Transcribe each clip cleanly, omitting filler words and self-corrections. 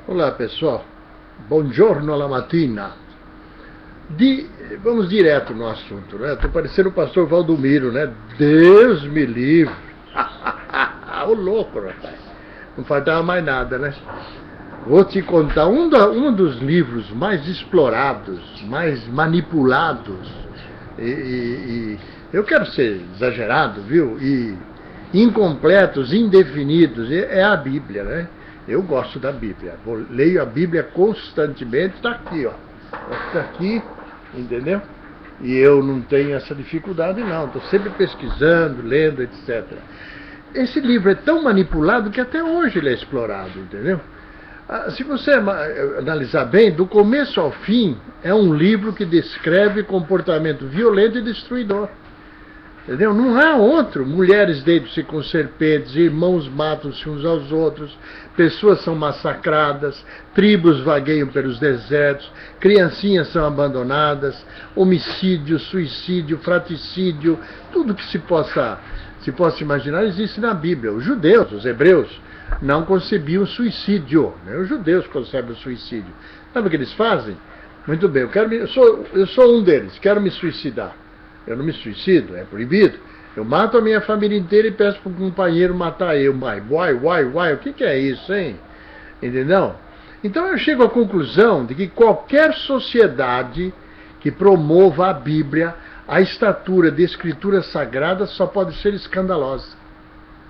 Olá pessoal, buongiorno alla mattina. Vamos direto no assunto, né? Estou parecendo o pastor Valdomiro, né? Deus me livre. O louco, rapaz. Não faltava mais nada, né? Vou te contar um dos livros mais explorados, mais manipulados, e eu quero ser exagerado, viu? E incompletos, indefinidos, é a Bíblia, né? Eu gosto da Bíblia, leio a Bíblia constantemente, está aqui, ó. Está aqui, entendeu? E eu não tenho essa dificuldade, não. Estou sempre pesquisando, lendo, etc. Esse livro é tão manipulado que até hoje ele é explorado, entendeu? Se você analisar bem, do começo ao fim, é um livro que descreve comportamento violento e destruidor. Entendeu? Não há outro. Mulheres deitam-se com serpentes, irmãos matam-se uns aos outros, pessoas são massacradas, tribos vagueiam pelos desertos, criancinhas são abandonadas, homicídio, suicídio, fratricídio, tudo que se possa imaginar existe na Bíblia. Os judeus, os hebreus, não concebiam o suicídio, né? Os judeus concebem o suicídio. Sabe o que eles fazem? Muito bem, eu sou um deles, quero me suicidar. Eu não me suicido, é proibido. Eu mato a minha família inteira e peço para o companheiro matar eu. Mas, o que é isso, hein? Entendeu? Então eu chego à conclusão de que qualquer sociedade que promova a Bíblia, a estatura de escritura sagrada, só pode ser escandalosa.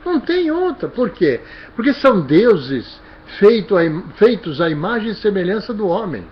Não tem outra. Por quê? Porque são deuses feitos à imagem e semelhança do homem.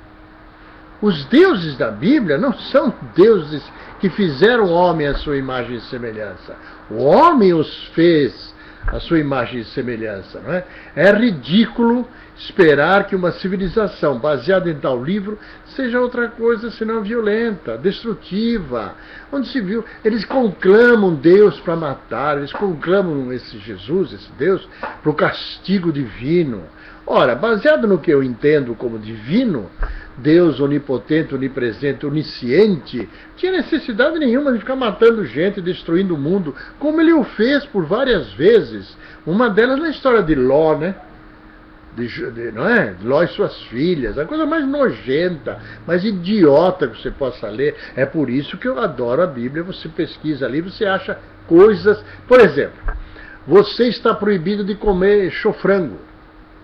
Os deuses da Bíblia não são deuses que fizeram o homem à sua imagem e semelhança. O homem os fez à sua imagem e semelhança. Não é? É ridículo esperar que uma civilização baseada em tal livro seja outra coisa senão violenta, destrutiva. Onde se viu, eles conclamam Deus para matar, eles conclamam esse Jesus, esse Deus, para o castigo divino. Ora, baseado no que eu entendo como divino, Deus onipotente, onipresente, onisciente, não tinha necessidade nenhuma de ficar matando gente, destruindo o mundo, como ele o fez por várias vezes. Uma delas na história de Ló, né? Não é? Ló e suas filhas, a coisa mais nojenta, mais idiota que você possa ler. É por isso que eu adoro a Bíblia. Você pesquisa ali, você acha coisas. Por exemplo, você está proibido de comer chofrango.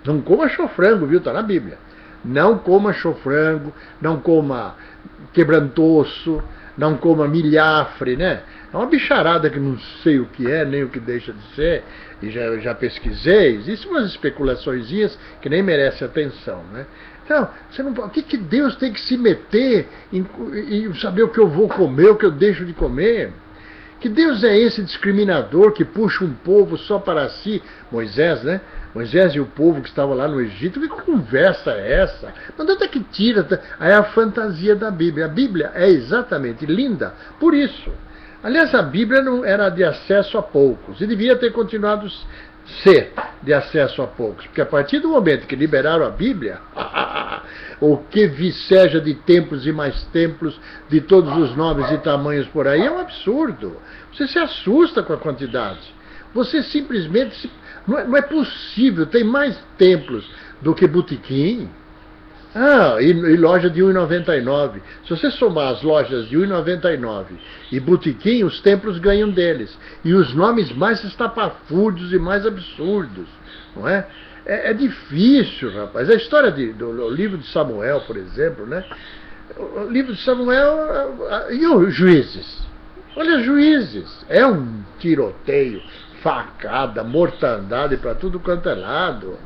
Não coma chofrango, viu? Está na Bíblia. Não coma chofrango, não coma quebrantoço, não coma milhafre, né? É uma bicharada que não sei o que é, nem o que deixa de ser, e já pesquisei. Existem umas especulaçõezinhas que nem merecem atenção, né? Então, você não pode, o que Deus tem que se meter em saber o que eu vou comer, o que eu deixo de comer? Que Deus é esse discriminador que puxa um povo só para si? Moisés, né? Moisés e o povo que estava lá no Egito, que conversa é essa? Mas onde é que tira? É a fantasia da Bíblia. A Bíblia é exatamente linda por isso. Aliás, a Bíblia não era de acesso a poucos, e devia ter continuado ser de acesso a poucos, porque a partir do momento que liberaram a Bíblia, o que viceja de templos e mais templos, de todos os nomes e tamanhos por aí, é um absurdo. Você se assusta com a quantidade. Você simplesmente... Não é possível, tem mais templos do que botequim. E loja de R$1,99. Se você somar as lojas de R$1,99 e botequim, os templos ganham deles. E os nomes mais estapafúrdios e mais absurdos. Não é? É difícil, rapaz. A história do livro de Samuel, por exemplo, né? O livro de Samuel e os juízes. Olha, juízes. É um tiroteio, facada, mortandade para tudo quanto é lado.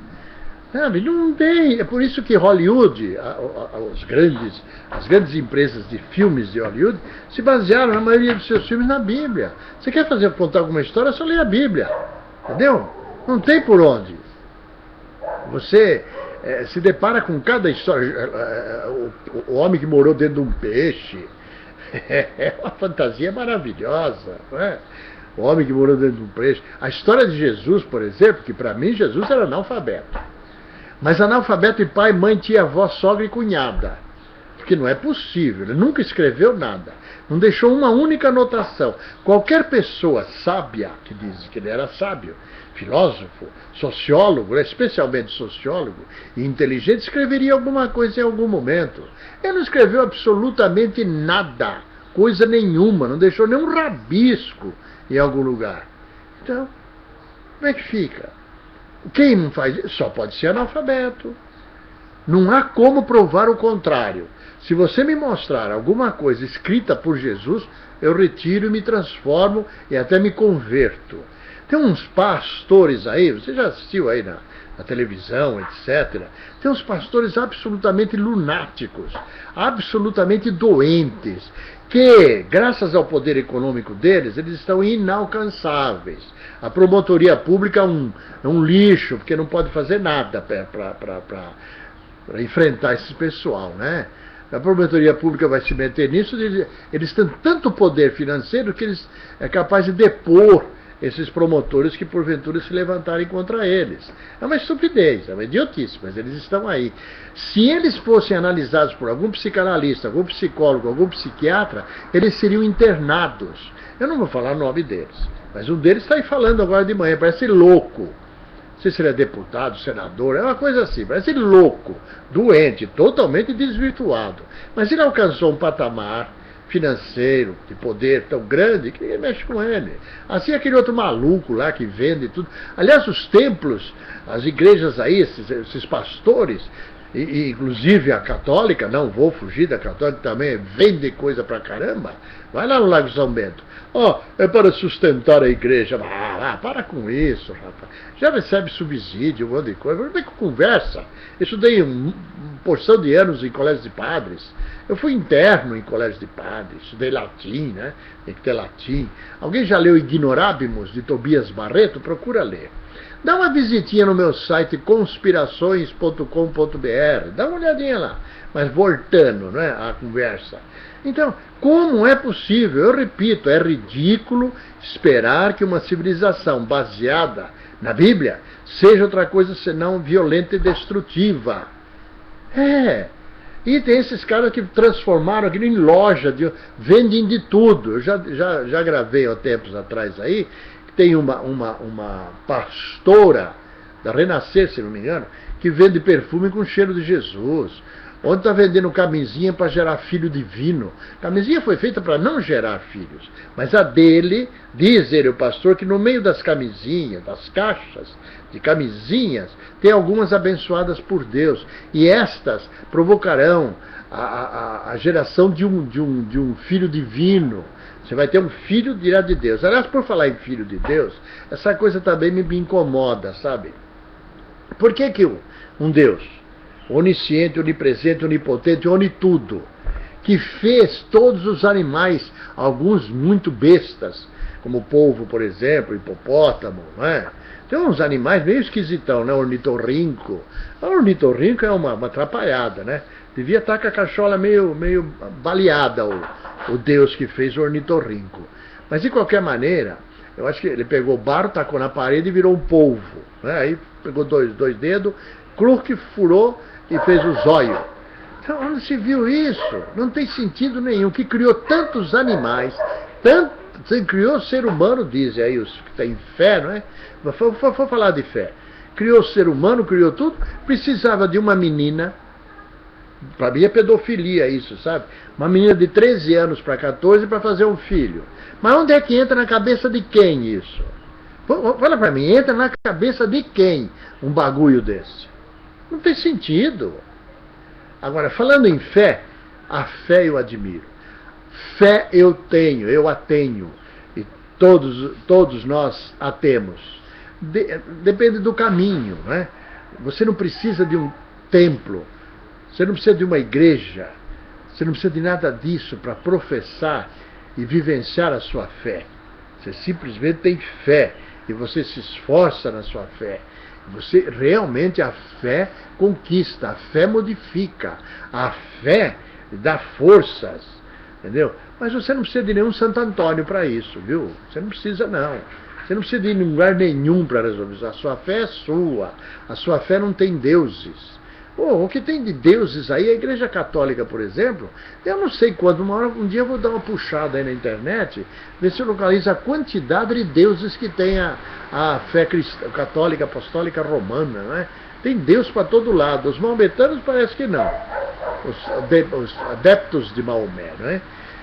Sabe? Não tem. É por isso que Hollywood, as grandes empresas de filmes de Hollywood, se basearam na maioria dos seus filmes na Bíblia. Você quer contar alguma história, só lê a Bíblia. Entendeu? Não tem por onde. Você se depara com cada história. O homem que morou dentro de um peixe. É uma fantasia maravilhosa, não é? O homem que morou dentro de um peixe. A história de Jesus, por exemplo, que para mim Jesus era analfabeto. Mas analfabeto de pai, mãe, tia, avó, sogra e cunhada. Porque não é possível, ele nunca escreveu nada, não deixou uma única anotação. Qualquer pessoa sábia, que diz que ele era sábio, filósofo, sociólogo, especialmente sociólogo e inteligente, escreveria alguma coisa em algum momento. Ele não escreveu absolutamente nada, coisa nenhuma, não deixou nenhum rabisco em algum lugar. Então, como é que fica? Quem não faz isso só pode ser analfabeto. Não há como provar o contrário. Se você me mostrar alguma coisa escrita por Jesus, eu retiro e me transformo e até me converto. Tem uns pastores aí, você já assistiu aí na televisão, etc. Tem uns pastores absolutamente lunáticos, absolutamente doentes, que, graças ao poder econômico deles, eles estão inalcançáveis. A promotoria pública é um lixo, porque não pode fazer nada para enfrentar esse pessoal, né? A promotoria pública vai se meter nisso, eles têm tanto poder financeiro que eles é capaz de depor esses promotores que porventura se levantarem contra eles. É uma estupidez, é uma idiotice, mas eles estão aí. Se eles fossem analisados por algum psicanalista, algum psicólogo, algum psiquiatra, eles seriam internados. Eu não vou falar o nome deles, mas um deles está aí falando agora de manhã, parece louco. Não sei se ele é deputado, senador, é uma coisa assim, parece louco, doente, totalmente desvirtuado. Mas ele alcançou um patamar financeiro, de poder tão grande, que ninguém mexe com ele. Assim aquele outro maluco lá que vende tudo. Aliás, os templos, as igrejas aí, esses pastores, e inclusive a católica, não vou fugir da católica também, vende coisa pra caramba. Vai lá no Lago São Bento. É para sustentar a igreja. Para com isso, rapaz. Já recebe subsídio, um monte de coisa. Não tem que conversa. Eu estudei uma porção de anos em colégio de padres. Eu fui interno em colégio de padres. Estudei latim, né? Tem que ter latim. Alguém já leu Ignorabimus, de Tobias Barreto? Procura ler. Dá uma visitinha no meu site conspirações.com.br. Dá uma olhadinha lá. Mas voltando, né, à conversa. Então, como é possível? Eu repito, é ridículo esperar que uma civilização baseada na Bíblia seja outra coisa senão violenta e destrutiva. E tem esses caras que transformaram aquilo em loja, vendem de tudo. Eu já gravei há tempos atrás aí, que tem uma pastora da Renascer, se não me engano, que vende perfume com cheiro de Jesus. Onde está vendendo camisinha para gerar filho divino. Camisinha foi feita para não gerar filhos. Mas a dele, diz ele, o pastor, que no meio das camisinhas, das caixas de camisinhas, tem algumas abençoadas por Deus. E estas provocarão a geração de um filho divino. Você vai ter um filho direto de Deus. Aliás, por falar em filho de Deus, essa coisa também me incomoda, sabe? Por que um Deus onisciente, onipresente, onipotente, onitudo, que fez todos os animais, alguns muito bestas, como o polvo, por exemplo, hipopótamo, não é? Tem uns animais meio esquisitão, né? Ornitorrinco. O ornitorrinco é uma atrapalhada, né? Devia estar com a cachola meio baleada, o Deus que fez o ornitorrinco. Mas, de qualquer maneira, eu acho que ele pegou o barro, tacou na parede e virou um polvo, né? Aí pegou dois dedos, que furou e fez o zóio. Então, onde se viu isso? Não tem sentido nenhum. Que criou tantos animais, criou o ser humano, dizem aí os que têm fé, não é? Vou falar de fé. Criou o ser humano, criou tudo, precisava de uma menina. Para mim é pedofilia isso, sabe? Uma menina de 13 anos para 14 para fazer um filho. Mas onde é que entra na cabeça de quem isso? Fala para mim, entra na cabeça de quem um bagulho desse? Não tem sentido. Agora, falando em fé, a fé eu admiro. Fé eu tenho, eu a tenho. E todos nós a temos. Depende do caminho, né? Você não precisa de um templo. Você não precisa de uma igreja. Você não precisa de nada disso para professar e vivenciar a sua fé. Você simplesmente tem fé. E você se esforça na sua fé. Você realmente, a fé conquista, a fé modifica, a fé dá forças, entendeu? Mas você não precisa de nenhum Santo Antônio para isso, viu? Você não precisa não. Você não precisa de ir em lugar nenhum para resolver isso. A sua fé é sua. A sua fé não tem deuses. Pô, o que tem de deuses aí, a Igreja Católica, por exemplo, eu não sei quanto, um dia eu vou dar uma puxada aí na internet, ver se eu localizo a quantidade de deuses que tem a fé cristã, católica, apostólica romana, né? Tem Deus para todo lado. Os maometanos parece que não. Os adeptos de Maomé, né?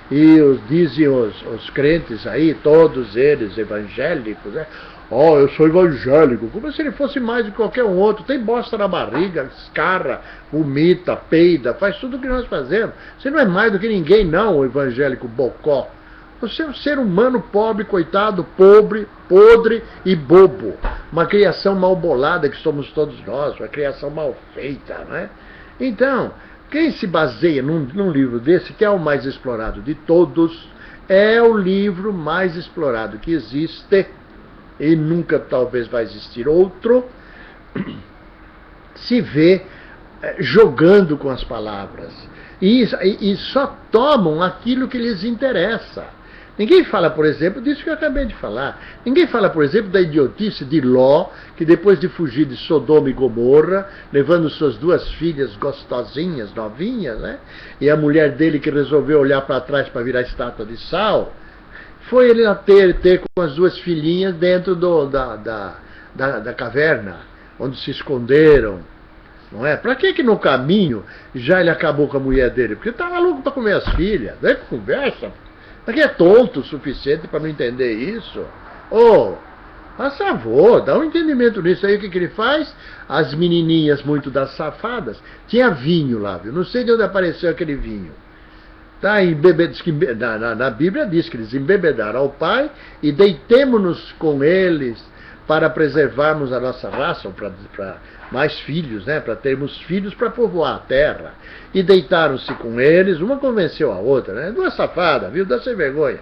E dizem os crentes aí, todos eles evangélicos, né? Oh, eu sou evangélico, como se ele fosse mais de qualquer um outro. Tem bosta na barriga, escarra, vomita, peida, faz tudo o que nós fazemos. Você não é mais do que ninguém, não, o evangélico bocó. Você é um ser humano pobre, coitado, pobre, podre e bobo. Uma criação mal bolada que somos todos nós, uma criação mal feita, né? Então, quem se baseia num livro desse, que é o mais explorado de todos, é o livro mais explorado que existe, e nunca talvez vai existir outro, se vê jogando com as palavras. E só tomam aquilo que lhes interessa. Ninguém fala, por exemplo, disso que eu acabei de falar. Ninguém fala, por exemplo, da idiotice de Ló, que depois de fugir de Sodoma e Gomorra, levando suas 2 filhas gostosinhas, novinhas, né? E a mulher dele que resolveu olhar para trás para virar estátua de sal, foi ele ter com as 2 filhinhas dentro da caverna, onde se esconderam. Não é? Para que no caminho já ele acabou com a mulher dele? Porque estava louco para comer as filhas. Daí que conversa. Porque é tonto o suficiente para não entender isso. Faz favor, dá um entendimento nisso aí. O que ele faz? As menininhas muito das safadas. Tinha vinho lá, viu? Não sei de onde apareceu aquele vinho. Tá, na Bíblia diz que eles embebedaram ao pai e deitemo-nos com eles para preservarmos a nossa raça, para mais filhos, né? Para termos filhos para povoar a terra. E deitaram-se com eles, uma convenceu a outra, né? 2 safadas, viu? Dá sem vergonha.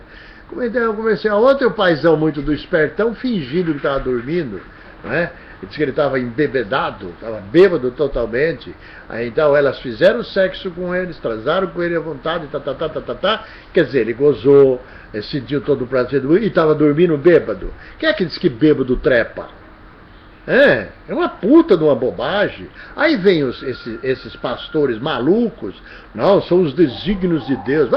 Convenceu a outra e o paizão muito do espertão, fingindo que estava dormindo, né? Ele disse que ele estava embebedado, estava bêbado totalmente. Aí, então elas fizeram sexo com eles, transaram com ele à vontade, Quer dizer, ele gozou, sentiu todo o prazer e estava dormindo bêbado. Quem é que diz que bêbado trepa? É uma puta de uma bobagem. Aí vem esses pastores malucos. Não, são os desígnios de Deus.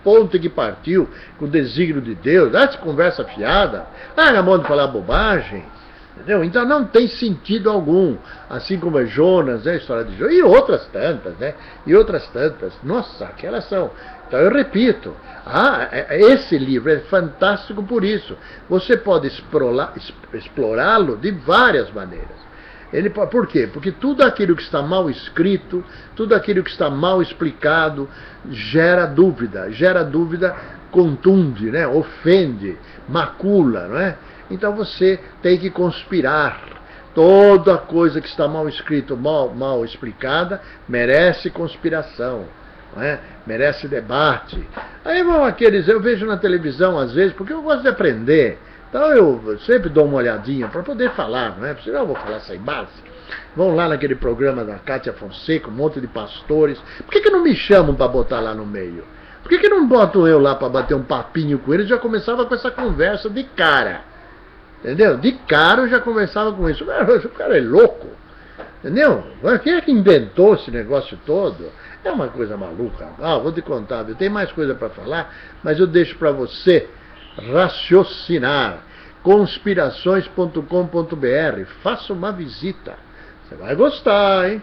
Ponta que partiu com o desígnio de Deus. Essa conversa fiada. Na mão de falar bobagem. Entendeu? Então não tem sentido algum. Assim como é Jonas, né? A história de Jonas. E outras tantas, né? E outras tantas. Nossa, aquelas são. Então eu repito. Esse livro é fantástico por isso. Você pode explorá-lo de várias maneiras. Por quê? Porque tudo aquilo que está mal escrito, tudo aquilo que está mal explicado, gera dúvida, contunde, né? Ofende, macula, não é? Então você tem que conspirar. Toda coisa que está mal escrita, mal explicada, merece conspiração, não é? Merece debate. Aí vão aqueles, eu vejo na televisão às vezes, porque eu gosto de aprender. Então eu sempre dou uma olhadinha para poder falar, não é? Senão eu vou falar sem base. Vão lá naquele programa da Cátia Fonseca, um monte de pastores. Por que não me chamam para botar lá no meio? Por que não botam eu lá para bater um papinho com eles? Já começava com essa conversa de cara. Entendeu? De cara eu já conversava com isso. O cara é louco. Entendeu? Quem é que inventou esse negócio todo? É uma coisa maluca. Vou te contar, viu? Tem mais coisa para falar, mas eu deixo para você raciocinar. Conspirações.com.br. Faça uma visita. Você vai gostar, hein?